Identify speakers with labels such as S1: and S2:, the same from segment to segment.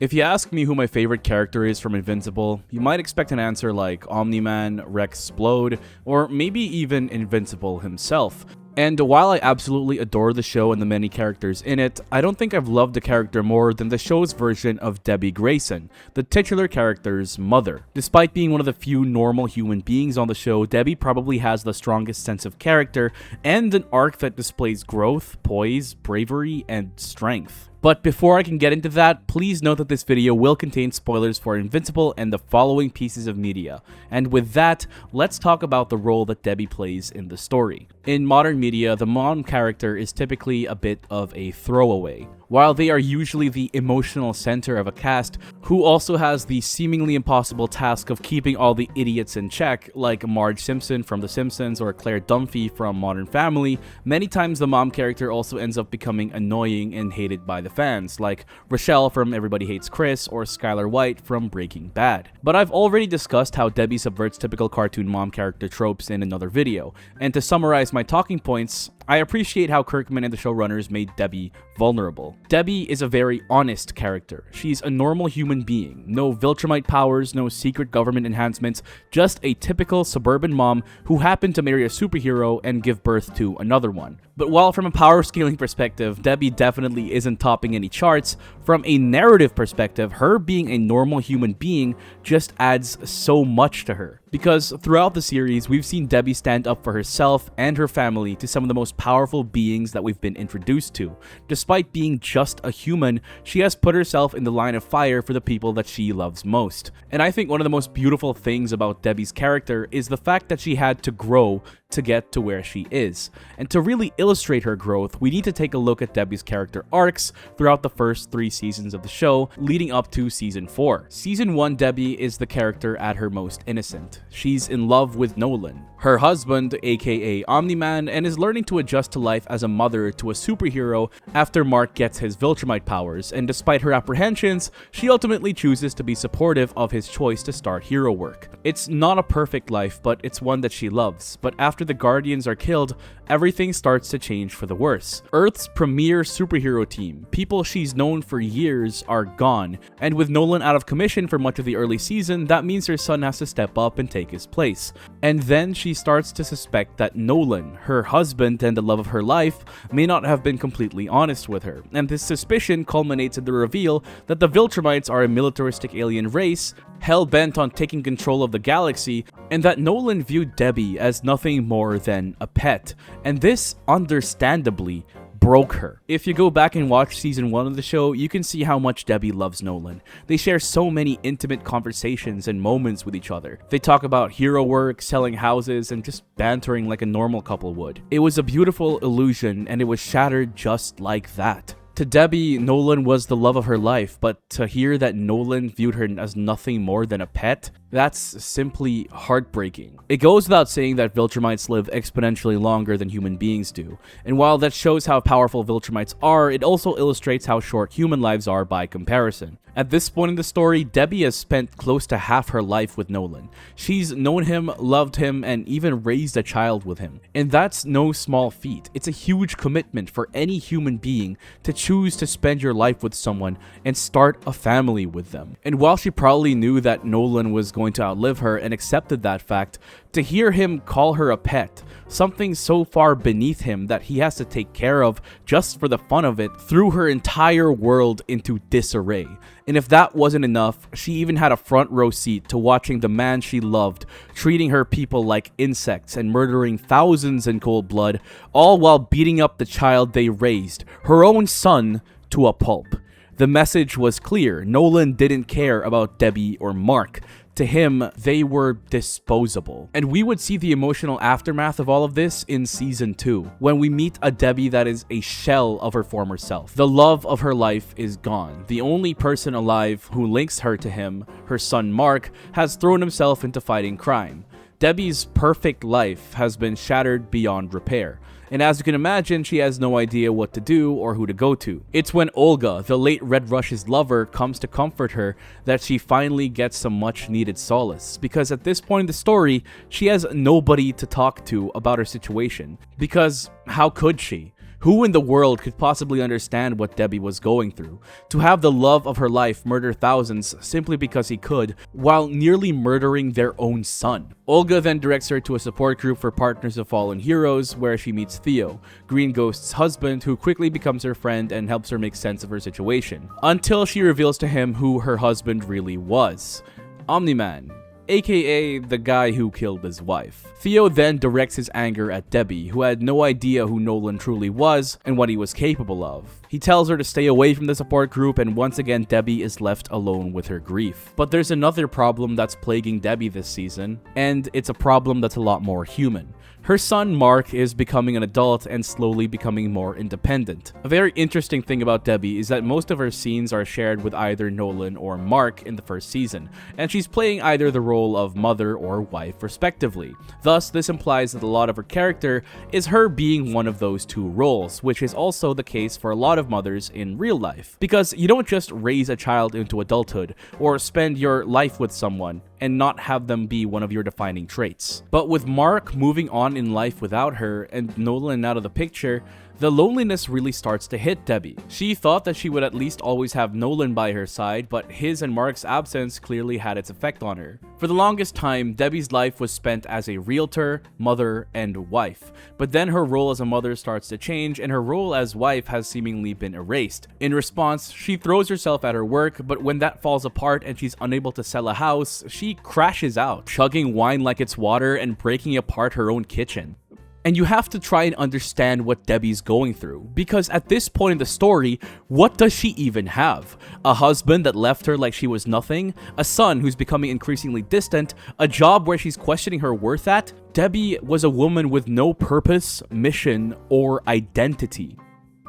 S1: If you ask me who my favorite character is from Invincible, you might expect an answer like Omni-Man, Rex-Splode, or maybe even Invincible himself. And while I absolutely adore the show and the many characters in it, I don't think I've loved the character more than the show's version of Debbie Grayson, the titular character's mother. Despite being one of the few normal human beings on the show, Debbie probably has the strongest sense of character and an arc that displays growth, poise, bravery, and strength. But before I can get into that, please note that this video will contain spoilers for Invincible and the following pieces of media. And with that, let's talk about the role that Debbie plays in the story. In modern media, the mom character is typically a bit of a throwaway. While they are usually the emotional center of a cast, who also has the seemingly impossible task of keeping all the idiots in check, like Marge Simpson from The Simpsons or Claire Dunphy from Modern Family, many times the mom character also ends up becoming annoying and hated by the fans, like Rochelle from Everybody Hates Chris or Skylar White from Breaking Bad. But I've already discussed how Debbie subverts typical cartoon mom character tropes in another video, and to summarize my talking points, I appreciate how Kirkman and the showrunners made Debbie vulnerable. Debbie is a very honest character. She's a normal human being. No Viltrumite powers, no secret government enhancements, just a typical suburban mom who happened to marry a superhero and give birth to another one. But while from a power scaling perspective, Debbie definitely isn't topping any charts, from a narrative perspective, her being a normal human being just adds so much to her. Because throughout the series, we've seen Debbie stand up for herself and her family to some of the most powerful beings that we've been introduced to. Despite being just a human, she has put herself in the line of fire for the people that she loves most. And I think one of the most beautiful things about Debbie's character is the fact that she had to grow to get to where she is. And to really illustrate her growth, we need to take a look at Debbie's character arcs throughout the first 3 seasons of the show, leading up to season 4. Season 1, Debbie is the character at her most innocent. She's in love with Nolan, her husband, aka Omni-Man, and is learning to adjust to life as a mother to a superhero after Mark gets his Viltrumite powers, and despite her apprehensions, she ultimately chooses to be supportive of his choice to start hero work. It's not a perfect life, but it's one that she loves. But after the Guardians are killed, everything starts to change for the worse. Earth's premier superhero team, people she's known for years, are gone, and with Nolan out of commission for much of the early season, that means her son has to step up and take his place. And then she starts to suspect that Nolan, her husband and the love of her life, may not have been completely honest with her, and this suspicion culminates in the reveal that the Viltrumites are a militaristic alien race hell-bent on taking control of the galaxy, and that Nolan viewed Debbie as nothing more than a pet, and this understandably broke her. If you go back and watch season 1 of the show, you can see how much Debbie loves Nolan. They share so many intimate conversations and moments with each other. They talk about hero work, selling houses, and just bantering like a normal couple would. It was a beautiful illusion, and it was shattered just like that. To Debbie, Nolan was the love of her life, but to hear that Nolan viewed her as nothing more than a pet, that's simply heartbreaking. It goes without saying that Viltrumites live exponentially longer than human beings do, and while that shows how powerful Viltrumites are, it also illustrates how short human lives are by comparison. At this point in the story, Debbie has spent close to half her life with Nolan. She's known him, loved him, and even raised a child with him. And that's no small feat. It's a huge commitment for any human being to choose to spend your life with someone and start a family with them. And while she probably knew that Nolan was going to outlive her and accepted that fact, to hear him call her a pet, something so far beneath him that he has to take care of just for the fun of it, threw her entire world into disarray. And if that wasn't enough, she even had a front row seat to watching the man she loved treating her people like insects and murdering thousands in cold blood, all while beating up the child they raised, her own son, to a pulp. The message was clear. Nolan didn't care about Debbie or Mark. To him, they were disposable. And we would see the emotional aftermath of all of this in season 2, when we meet a Debbie that is a shell of her former self. The love of her life is gone. The only person alive who links her to him, her son Mark, has thrown himself into fighting crime. Debbie's perfect life has been shattered beyond repair. And as you can imagine, she has no idea what to do or who to go to. It's when Olga, the late Red Rush's lover, comes to comfort her that she finally gets some much needed solace, because at this point in the story, she has nobody to talk to about her situation. Because how could she? Who in the world could possibly understand what Debbie was going through? To have the love of her life murder thousands simply because he could, while nearly murdering their own son. Olga then directs her to a support group for partners of fallen heroes, where she meets Theo, Green Ghost's husband, who quickly becomes her friend and helps her make sense of her situation, until she reveals to him who her husband really was. Omni-Man, aka the guy who killed his wife. Theo then directs his anger at Debbie, who had no idea who Nolan truly was and what he was capable of. He tells her to stay away from the support group, and once again Debbie is left alone with her grief. But there's another problem that's plaguing Debbie this season, and it's a problem that's a lot more human. Her son Mark is becoming an adult and slowly becoming more independent. A very interesting thing about Debbie is that most of her scenes are shared with either Nolan or Mark in the first season, and she's playing either the role of mother or wife respectively. Thus, this implies that a lot of her character is her being one of those two roles, which is also the case for a lot of mothers in real life. Because you don't just raise a child into adulthood, or spend your life with someone, and not have them be one of your defining traits. But with Mark moving on in life without her and Nolan out of the picture, the loneliness really starts to hit Debbie. She thought that she would at least always have Nolan by her side, but his and Mark's absence clearly had its effect on her. For the longest time, Debbie's life was spent as a realtor, mother, and wife. But then her role as a mother starts to change, and her role as wife has seemingly been erased. In response, she throws herself at her work, but when that falls apart and she's unable to sell a house, she crashes out, chugging wine like it's water and breaking apart her own kitchen. And you have to try and understand what Debbie's going through, because at this point in the story, what does she even have? A husband that left her like she was nothing? A son who's becoming increasingly distant? A job where she's questioning her worth at? Debbie was a woman with no purpose, mission, or identity.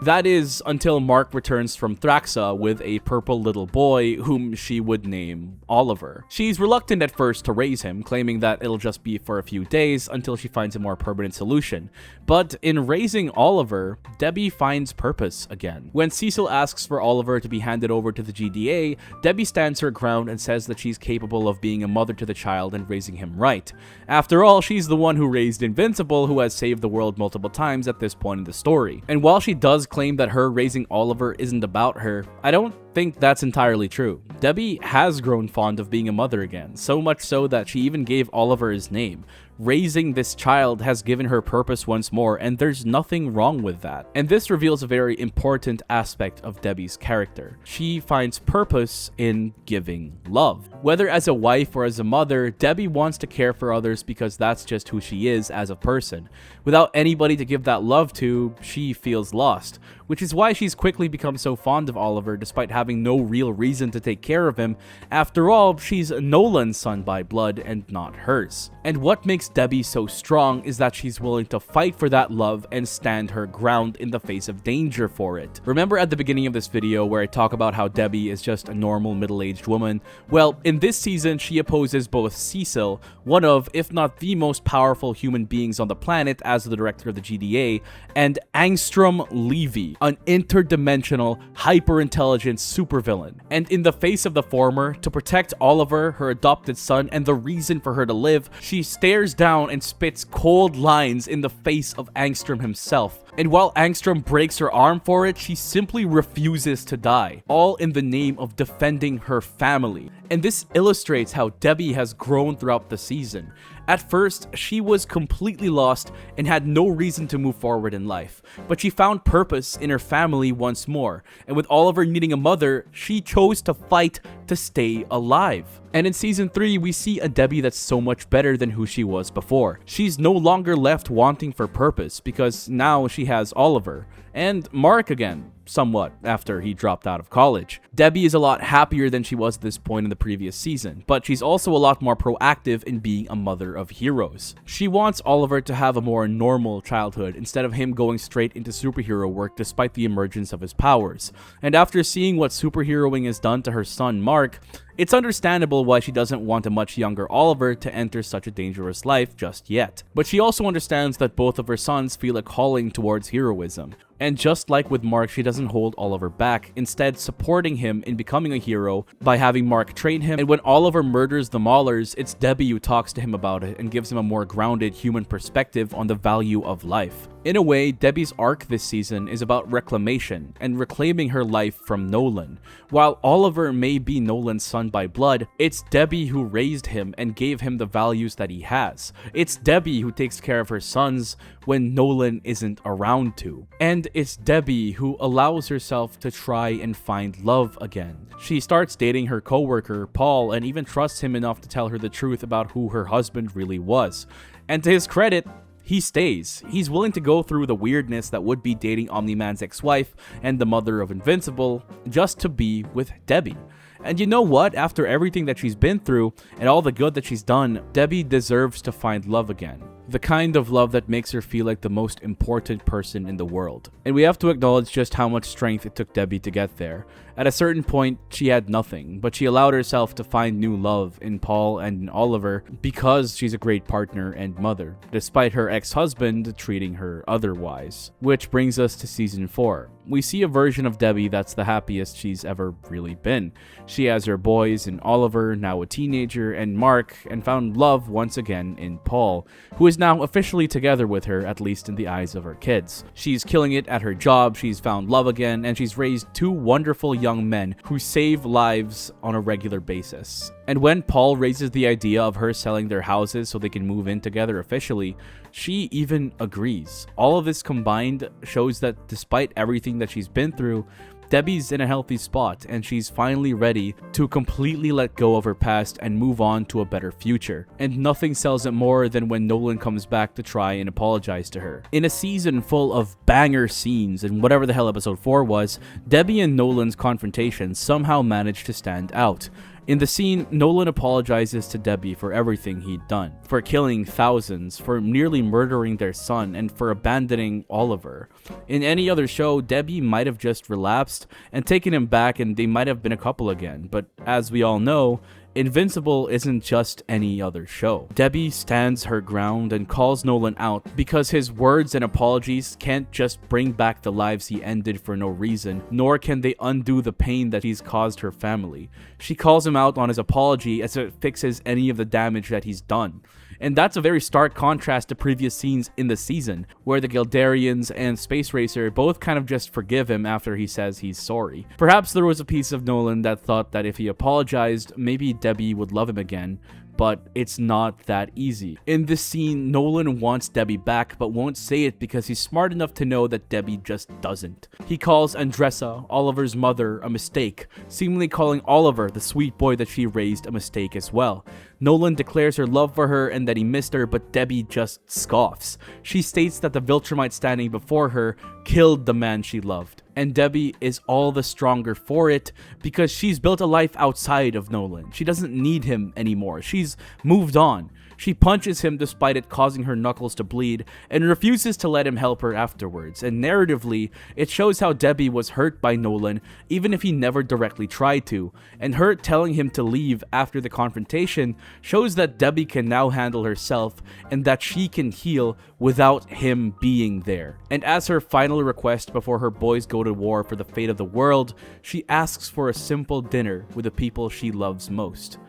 S1: That is, until Mark returns from Thraxa with a purple little boy whom she would name Oliver. She's reluctant at first to raise him, claiming that it'll just be for a few days until she finds a more permanent solution. But in raising Oliver, Debbie finds purpose again. When Cecil asks for Oliver to be handed over to the GDA, Debbie stands her ground and says that she's capable of being a mother to the child and raising him right. After all, she's the one who raised Invincible, who has saved the world multiple times at this point in the story. And while she does claim that her raising Oliver isn't about her, I don't think that's entirely true. Debbie has grown fond of being a mother again, so much so that she even gave Oliver his name. Raising this child has given her purpose once more, and there's nothing wrong with that. And this reveals a very important aspect of Debbie's character. She finds purpose in giving love. Whether as a wife or as a mother, Debbie wants to care for others because that's just who she is as a person. Without anybody to give that love to, she feels lost, which is why she's quickly become so fond of Oliver despite having no real reason to take care of him. After all, she's Nolan's son by blood and not hers. And what makes Debbie so strong is that she's willing to fight for that love and stand her ground in the face of danger for it. Remember at the beginning of this video where I talk about how Debbie is just a normal middle-aged woman? Well, in this season, she opposes both Cecil, one of, if not the most powerful human beings on the planet as the director of the GDA, and Angstrom Levy, an interdimensional, hyper-intelligent supervillain. And in the face of the former, to protect Oliver, her adopted son, and the reason for her to live, she stares down and spits cold lines in the face of Angstrom himself. And while Angstrom breaks her arm for it, she simply refuses to die, all in the name of defending her family. And this illustrates how Debbie has grown throughout the season. At first, she was completely lost and had no reason to move forward in life, but she found purpose in her family once more, and with Oliver needing a mother, she chose to fight to stay alive. And in season 3, we see a Debbie that's so much better than who she was before. She's no longer left wanting for purpose because now she has Oliver, and Mark again, somewhat, after he dropped out of college. Debbie is a lot happier than she was at this point in the previous season, but she's also a lot more proactive in being a mother of heroes. She wants Oliver to have a more normal childhood instead of him going straight into superhero work despite the emergence of his powers. And after seeing what superheroing has done to her son Mark, It's understandable why she doesn't want a much younger Oliver to enter such a dangerous life just yet. But she also understands that both of her sons feel a calling towards heroism. And just like with Mark, she doesn't hold Oliver back, instead supporting him in becoming a hero by having Mark train him. And when Oliver murders the Maulers, it's Debbie who talks to him about it and gives him a more grounded human perspective on the value of life. In a way, Debbie's arc this season is about reclamation and reclaiming her life from Nolan. While Oliver may be Nolan's son by blood, it's Debbie who raised him and gave him the values that he has. It's Debbie who takes care of her sons when Nolan isn't around to. And it's Debbie who allows herself to try and find love again. She starts dating her coworker, Paul, and even trusts him enough to tell her the truth about who her husband really was. And to his credit, he stays. He's willing to go through the weirdness that would be dating Omni-Man's ex-wife and the mother of Invincible just to be with Debbie. And you know what? After everything that she's been through and all the good that she's done, Debbie deserves to find love again. The kind of love that makes her feel like the most important person in the world. And we have to acknowledge just how much strength it took Debbie to get there. At a certain point, she had nothing, but she allowed herself to find new love in Paul and in Oliver because she's a great partner and mother, despite her ex-husband treating her otherwise. Which brings us to season 4. We see a version of Debbie that's the happiest she's ever really been. She has her boys in Oliver, now a teenager, and Mark, and found love once again in Paul, who is now officially together with her, at least in the eyes of her kids. She's killing it at her job, she's found love again, and she's raised 2 wonderful young men who save lives on a regular basis. And when Paul raises the idea of her selling their houses so they can move in together officially, she even agrees. All of this combined shows that despite everything that she's been through, Debbie's in a healthy spot, and she's finally ready to completely let go of her past and move on to a better future. And nothing sells it more than when Nolan comes back to try and apologize to her. In a season full of banger scenes and whatever the hell episode 4 was, Debbie and Nolan's confrontation somehow managed to stand out. In the scene, Nolan apologizes to Debbie for everything he'd done, for killing thousands, for nearly murdering their son, and for abandoning Oliver. In any other show, Debbie might have just relapsed and taken him back and they might have been a couple again, but as we all know, Invincible isn't just any other show. Debbie stands her ground and calls Nolan out because his words and apologies can't just bring back the lives he ended for no reason, nor can they undo the pain that he's caused her family. She calls him out on his apology as if it fixes any of the damage that he's done. And that's a very stark contrast to previous scenes in the season, where the Gildarians and Space Racer both kind of just forgive him after he says he's sorry. Perhaps there was a piece of Nolan that thought that if he apologized, maybe Debbie would love him again, but it's not that easy. In this scene, Nolan wants Debbie back, but won't say it because he's smart enough to know that Debbie just doesn't. He calls Andressa, Oliver's mother, a mistake, seemingly calling Oliver, the sweet boy that she raised, a mistake as well. Nolan declares her love for her and that he missed her, but Debbie just scoffs. She states that the Viltrumite standing before her killed the man she loved. And Debbie is all the stronger for it because she's built a life outside of Nolan. She doesn't need him anymore. She's moved on. She punches him despite it causing her knuckles to bleed and refuses to let him help her afterwards. And narratively, it shows how Debbie was hurt by Nolan even if he never directly tried to. And her telling him to leave after the confrontation shows that Debbie can now handle herself and that she can heal without him being there. And as her final request before her boys go to war for the fate of the world, she asks for a simple dinner with the people she loves most.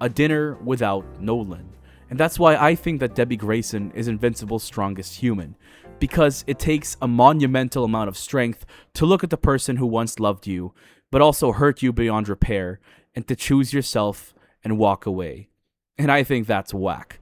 S1: A dinner without Nolan. And that's why I think that Debbie Grayson is Invincible's strongest human, because it takes a monumental amount of strength to look at the person who once loved you, but also hurt you beyond repair, and to choose yourself and walk away. And I think that's whack.